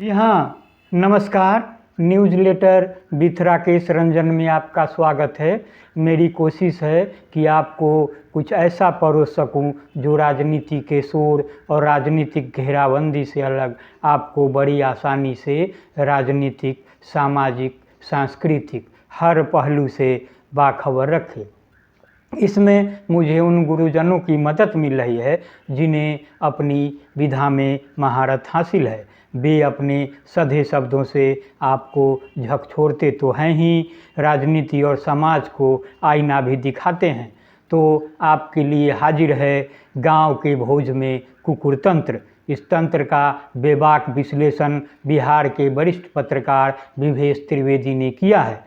जी हाँ, नमस्कार। Newsletter with Rakesh Ranjan में आपका स्वागत है। मेरी कोशिश है कि आपको कुछ ऐसा परोस सकूं जो राजनीति के शोर और राजनीतिक घेराबंदी से अलग आपको बड़ी आसानी से राजनीतिक, सामाजिक, सांस्कृतिक हर पहलू से बाखबर रखे। इसमें मुझे उन गुरुजनों की मदद मिल रही है जिन्हें अपनी विधा में महारत हासिल है। वे अपने सधे शब्दों से आपको झकझोरते तो हैं ही, राजनीति और समाज को आईना भी दिखाते हैं। तो आपके लिए हाजिर है गांव के भोज में कुकुर तंत्र। इस तंत्र का बेबाक विश्लेषण बिहार के वरिष्ठ पत्रकार विवेश त्रिवेदी ने किया है,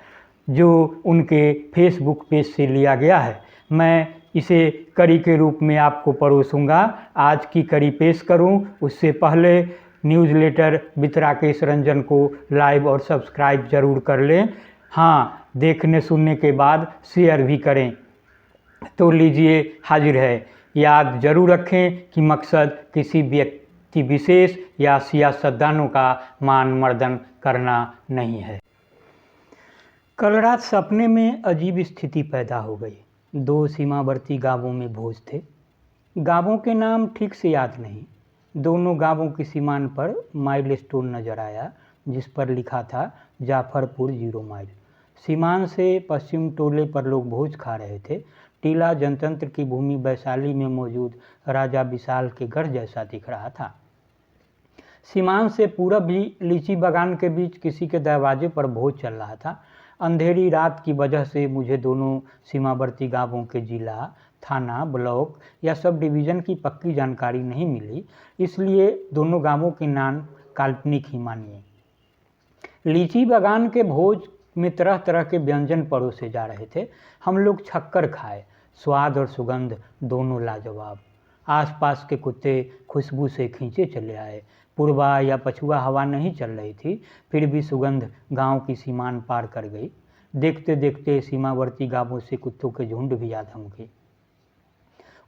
जो उनके फेसबुक पेज से लिया गया है। मैं इसे कड़ी के रूप में आपको परोसूंगा। आज की कड़ी पेश करूं उससे पहले न्यूज़लेटर विथ राकेश रंजन को लाइव और सब्सक्राइब जरूर कर लें। हाँ, देखने सुनने के बाद शेयर भी करें। तो लीजिए, हाजिर है। याद जरूर रखें कि मकसद किसी व्यक्ति विशेष या सियासतदानों का मान मर्दन करना नहीं है। कल रात सपने में अजीब स्थिति पैदा हो गई। 2 सीमावर्ती गांवों में भोज थे। गांवों के नाम ठीक से याद नहीं। दोनों गांवों की सीमान पर माइलस्टोन नजर आया जिस पर लिखा था जाफरपुर 0 माइल। सीमान से पश्चिम टोले पर लोग भोज खा रहे थे। टीला जनतंत्र की भूमि वैशाली में मौजूद राजा विशाल के गढ़ जैसा दिख रहा था। सीमान से पूरब भी लीची बागान के बीच किसी के दरवाजे पर भोज चल रहा था। अंधेरी रात की वजह से मुझे दोनों सीमावर्ती गांवों के जिला, थाना, ब्लॉक या सब डिवीज़न की पक्की जानकारी नहीं मिली, इसलिए दोनों गांवों के नाम काल्पनिक ही मानिए। लीची बागान के भोज में तरह तरह के व्यंजन परोसे जा रहे थे। हम लोग छक्कर खाए। स्वाद और सुगंध दोनों लाजवाब। आसपास के कुत्ते खुशबू से खींचे चले आए। पूर्वा या पछुआ हवा नहीं चल रही थी, फिर भी सुगंध गांव की सीमान पार कर गई। देखते देखते सीमावर्ती गांवों से कुत्तों के झुंड भी आ थमके।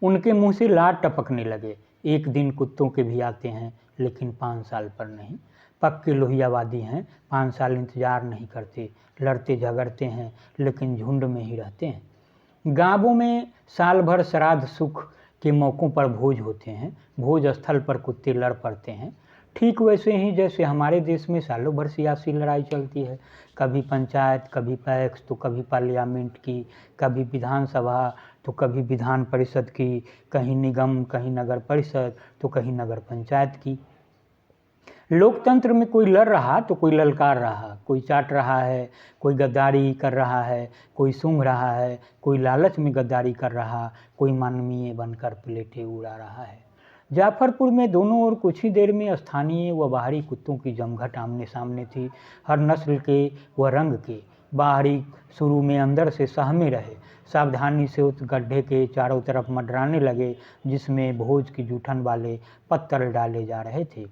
उनके मुंह से लार टपकने लगे। एक दिन कुत्तों के भी आते हैं, लेकिन 5 साल पर नहीं। पक्के लोहियावादी हैं, 5 साल इंतजार नहीं करते। लड़ते झगड़ते हैं, लेकिन झुंड में ही रहते हैं। गांवों में साल भर श्राद्ध सुख के मौक़ों पर भोज होते हैं। भोज स्थल पर कुत्ते लड़ पड़ते हैं, ठीक वैसे ही जैसे हमारे देश में सालों भर सियासी लड़ाई चलती है। कभी पंचायत, कभी पैक्स, तो कभी पार्लियामेंट की, कभी विधानसभा, तो कभी विधान परिषद की, कहीं निगम, कहीं नगर परिषद, तो कहीं नगर पंचायत की। लोकतंत्र में कोई लड़ रहा तो कोई ललकार रहा, कोई चाट रहा है, कोई गद्दारी कर रहा है, कोई सूंघ रहा है, कोई लालच में गद्दारी कर रहा, कोई मानवीय बनकर प्लेटें उड़ा रहा है। जाफरपुर में दोनों ओर कुछ ही देर में स्थानीय व बाहरी कुत्तों की जमघट आमने सामने थी, हर नस्ल के व रंग के। बाहरी शुरू में अंदर से सहमे रहे, सावधानी से उस गड्ढे के चारों तरफ मंडराने लगे जिसमें भोज की जूठन वाले पत्थर डाले जा रहे थे।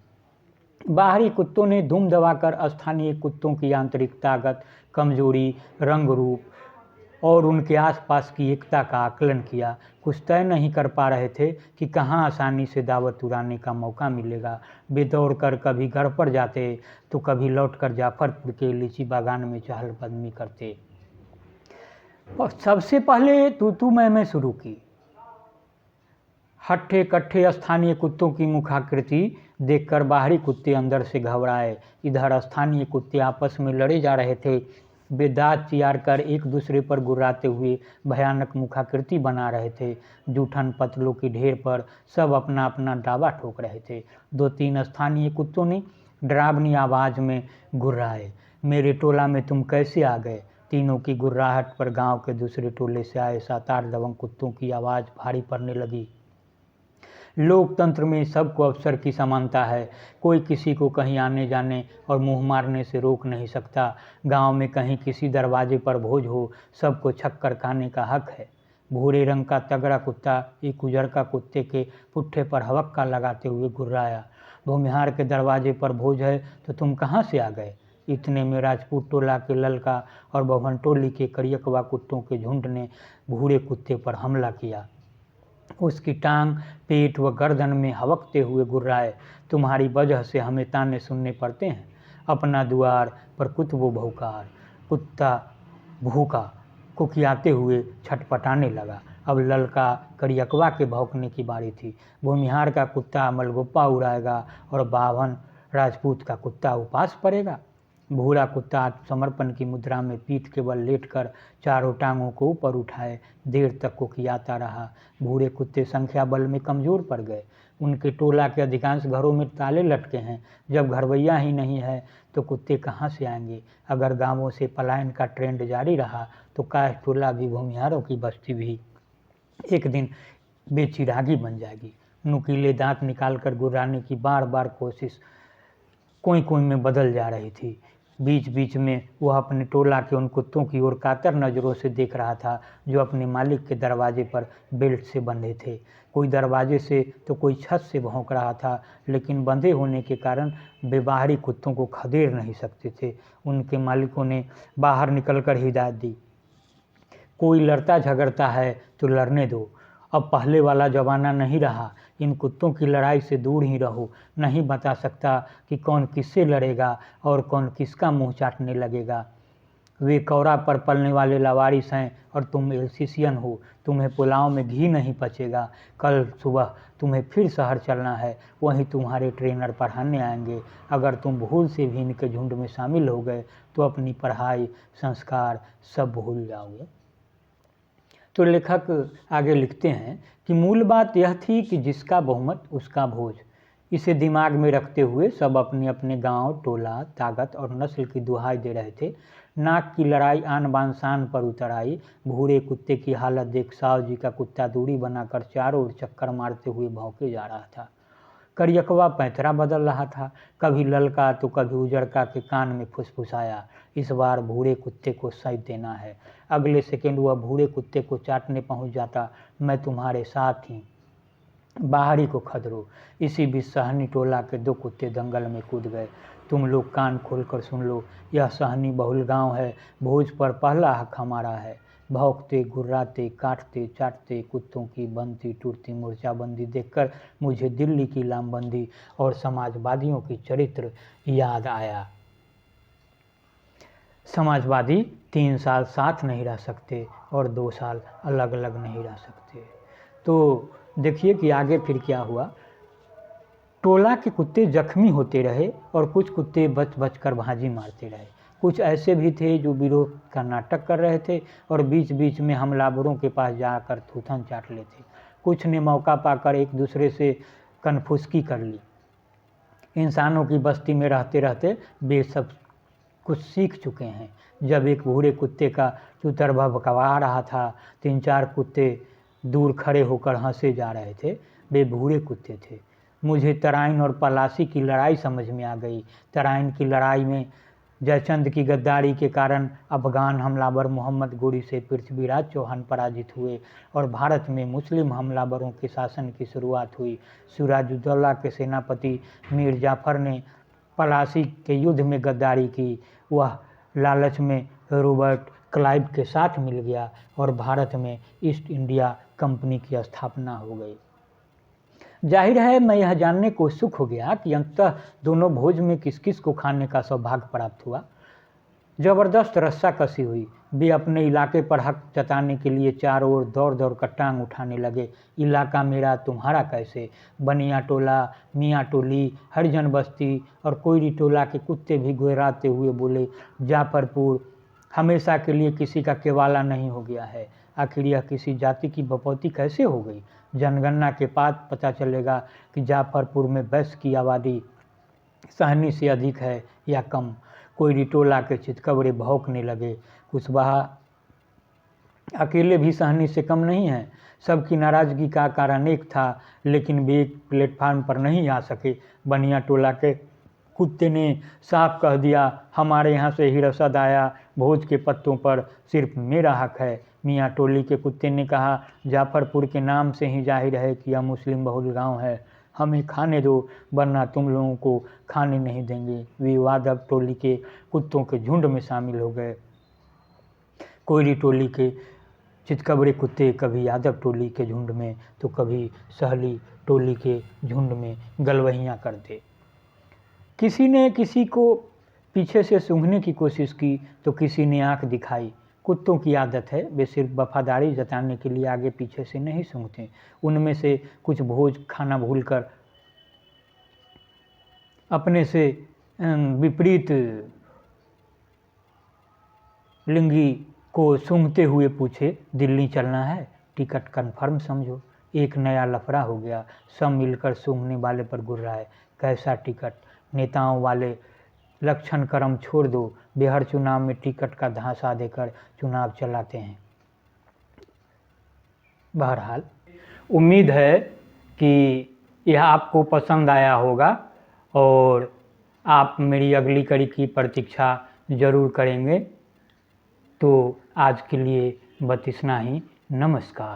बाहरी कुत्तों ने दुम दबाकर स्थानीय कुत्तों की आंतरिक ताकत, कमजोरी, रंग रूप और उनके आसपास की एकता का आकलन किया। कुछ तय नहीं कर पा रहे थे कि कहाँ आसानी से दावत उड़ाने का मौका मिलेगा। वे दौड़ कर कभी घर पर जाते तो कभी लौटकर जाफरपुर के लीची बागान में चहलकदमी करते। सबसे पहले तू मैं शुरू की। हट्ठे कट्ठे स्थानीय कुत्तों की मुखाकृति देखकर बाहरी कुत्ते अंदर से घबराए। इधर स्थानीय कुत्ते आपस में लड़े जा रहे थे। वे दांत चियार कर एक दूसरे पर गुर्राते हुए भयानक मुखाकृति बना रहे थे। जूठन पतलों की ढेर पर सब अपना अपना दावा ठोक रहे थे। 2-3 स्थानीय कुत्तों ने डरावनी आवाज़ में गुर्राए, मेरे टोला में तुम कैसे आ गए। तीनों की गुर्राहट पर गांव के दूसरे टोले से आए 7-8 दबंग कुत्तों की आवाज़ भारी पड़ने लगी। लोकतंत्र में सबको अवसर की समानता है। कोई किसी को कहीं आने जाने और मुंह मारने से रोक नहीं सकता। गांव में कहीं किसी दरवाजे पर भोज हो, सबको छक्कर खाने का हक है। भूरे रंग का तगड़ा कुत्ता एक उजड़का कुत्ते के पुट्ठे पर हवक्का लगाते हुए गुर्राया, भूमिहार के दरवाजे पर भोज है तो तुम कहाँ से आ गए। इतने में राजपूत टोला के ललका और बभन टोली के करियकवा कुत्तों के झुंड ने भूरे कुत्ते पर हमला किया। उसकी टांग, पेट व गर्दन में हवकते हुए गुर्राए। तुम्हारी वजह से हमें ताने सुनने पड़ते हैं। अपना द्वार पर कुतबो भौंकार। कुत्ता भूखा कुकियाते हुए छटपटाने लगा। अब ललका करियकवा के भौंकने की बारी थी। भूमिहार का कुत्ता मलगोपा उड़ाएगा और बाभन राजपूत का कुत्ता उपास पड़ेगा। भूरा कुत्ता आत्मसमर्पण की मुद्रा में पीठ के बल लेटकर चारों टांगों को ऊपर उठाए देर तक कुकियाता रहा। भूरे कुत्ते संख्या बल में कमजोर पड़ गए। उनके टोला के अधिकांश घरों में ताले लटके हैं। जब घरवैया ही नहीं है तो कुत्ते कहाँ से आएंगे। अगर गांवों से पलायन का ट्रेंड जारी रहा तो काश टोला भी भूमिहारों की बस्ती भी एक दिन बेचिरागी बन जाएगी। नुकीले दांत निकालकर गुर्राने की बार बार कोशिश कोई कोई में बदल जा रही थी। बीच बीच में वह अपने टोला के उन कुत्तों की ओर कातर नज़रों से देख रहा था जो अपने मालिक के दरवाजे पर बेल्ट से बंधे थे। कोई दरवाजे से तो कोई छत से भौंक रहा था, लेकिन बंधे होने के कारण वे बाहरी कुत्तों को खदेड़ नहीं सकते थे। उनके मालिकों ने बाहर निकलकर हिदायत दी, कोई लड़ता झगड़ता है तो लड़ने दो। अब पहले वाला ज़माना नहीं रहा। इन कुत्तों की लड़ाई से दूर ही रहो। नहीं बता सकता कि कौन किससे लड़ेगा और कौन किसका मुंह चाटने लगेगा। वे कौरा पर पलने वाले लवारिस हैं और तुम एल्सीसियन हो। तुम्हें पुलाव में घी नहीं पचेगा। कल सुबह तुम्हें फिर शहर चलना है। वहीं तुम्हारे ट्रेनर पढ़ाने आएंगे। अगर तुम भूल से भी इनके झुंड में शामिल हो गए तो अपनी पढ़ाई, संस्कार सब भूल जाओगे। तो लेखक आगे लिखते हैं कि मूल बात यह थी कि जिसका बहुमत उसका भोज। इसे दिमाग में रखते हुए सब अपने अपने गांव, टोला, ताकत और नस्ल की दुहाई दे रहे थे। नाक की लड़ाई आन बान शान पर उतर आई। भूरे कुत्ते की हालत देख साव जी का कुत्ता दूरी बनाकर चारों ओर चक्कर मारते हुए भौंके जा रहा था। करियकवा पैंतरा बदल रहा था। कभी ललका तो कभी उजड़का के कान में फुसफुसाया, इस बार भूरे कुत्ते को सही देना है। अगले सेकंड वह भूरे कुत्ते को चाटने पहुंच जाता। मैं तुम्हारे साथ ही, बाहरी को खदरो। इसी बीच सहनी टोला के 2 कुत्ते दंगल में कूद गए। तुम लोग कान खोलकर सुन लो, यह सहनी बहुल गांव है। भोज पर पहला हक हमारा है। भौंकते, गुर्राते, काटते, चाटते कुत्तों की बनती टूटती मोर्चाबंदी देखकर मुझे दिल्ली की लामबंदी और समाजवादियों की चरित्र याद आया। समाजवादी 3 साल साथ नहीं रह सकते और 2 साल अलग अलग नहीं रह सकते। तो देखिए कि आगे फिर क्या हुआ। टोला के कुत्ते जख्मी होते रहे और कुछ कुत्ते बच बच कर भाजी मारते रहे। कुछ ऐसे भी थे जो विरोध का नाटक कर रहे थे और बीच बीच में हमलावरों के पास जाकर थूथन चाट लेते। कुछ ने मौका पाकर एक दूसरे से कनफुसकी कर ली। इंसानों की बस्ती में रहते रहते वे सब कुछ सीख चुके हैं। जब एक भूरे कुत्ते का चुतर भभकवा रहा था, 3-4 कुत्ते दूर खड़े होकर हंसे जा रहे थे। वे भूरे कुत्ते थे। मुझे तराइन और पलासी की लड़ाई समझ में आ गई। तराइन की लड़ाई में जयचंद की गद्दारी के कारण अफगान हमलावर मोहम्मद गोरी से पृथ्वीराज चौहान पराजित हुए और भारत में मुस्लिम हमलावरों के शासन की शुरुआत हुई। सिराजुद्दौला के सेनापति मीर जाफर ने पलासी के युद्ध में गद्दारी की। वह लालच में रॉबर्ट क्लाइव के साथ मिल गया और भारत में ईस्ट इंडिया कंपनी की स्थापना हो गई। जाहिर है मैं यह जानने को उत्सुक हो गया कि अंततः दोनों भोज में किस किस को खाने का सौभाग्य प्राप्त हुआ। जबरदस्त रस्साकसी हुई। वे अपने इलाके पर हक जताने के लिए चारों ओर दौड़ दौड़ कर टांग उठाने लगे। इलाका मेरा तुम्हारा कैसे। बनिया टोला, मियाँ टोली, हरिजन बस्ती और कोयरी टोला के कुत्ते भी गुर्राते हुए बोले, जाफरपुर हमेशा के लिए किसी का केवाला नहीं हो गया है। आखिर यह किसी जाति की बपौती कैसे हो गई। जनगणना के बाद पता चलेगा कि जाफरपुर में वैश्य की आबादी सहनी से अधिक है या कम। कोयरी टोला के चितकबरे भौंकने लगे। कुशवाहा अकेले भी सहनी से कम नहीं है। सबकी नाराजगी का कारण एक था, लेकिन वे एक प्लेटफार्म पर नहीं आ सके। बनिया टोला के कुत्ते ने साफ कह दिया, हमारे यहाँ से ही रसद आया, भोज के पत्तों पर सिर्फ मेरा हक है। मियाँ टोली के कुत्ते ने कहा, जाफरपुर के नाम से ही जाहिर है कि यह मुस्लिम बहुल गांव है। हमें खाने दो वरना तुम लोगों को खाने नहीं देंगे। विवादक टोली के कुत्तों के झुंड में शामिल हो गए। कोयरी टोली के चितकबरे कुत्ते कभी यादव टोली के झुंड में तो कभी सहली टोली के झुंड में गलवहियाँ करते। किसी ने किसी को पीछे से सूंघने की कोशिश की तो किसी ने आंख दिखाई। कुत्तों की आदत है, वे सिर्फ वफादारी जताने के लिए आगे पीछे से नहीं सूंघते। उनमें से कुछ भोज खाना भूलकर अपने से विपरीत लिंगी को सूंघते हुए पूछे, दिल्ली चलना है? टिकट कंफर्म समझो। एक नया लफड़ा हो गया। सब मिलकर सूंघने वाले पर गुर्राए। कैसा टिकट? नेताओं वाले लक्षण कर्म छोड़ दो, बिहार चुनाव में टिकट का धांसा देकर चुनाव चलाते हैं। बहरहाल उम्मीद है कि यह आपको पसंद आया होगा और आप मेरी अगली कड़ी की प्रतीक्षा ज़रूर करेंगे। तो आज के लिए बस इतना ही। नमस्कार।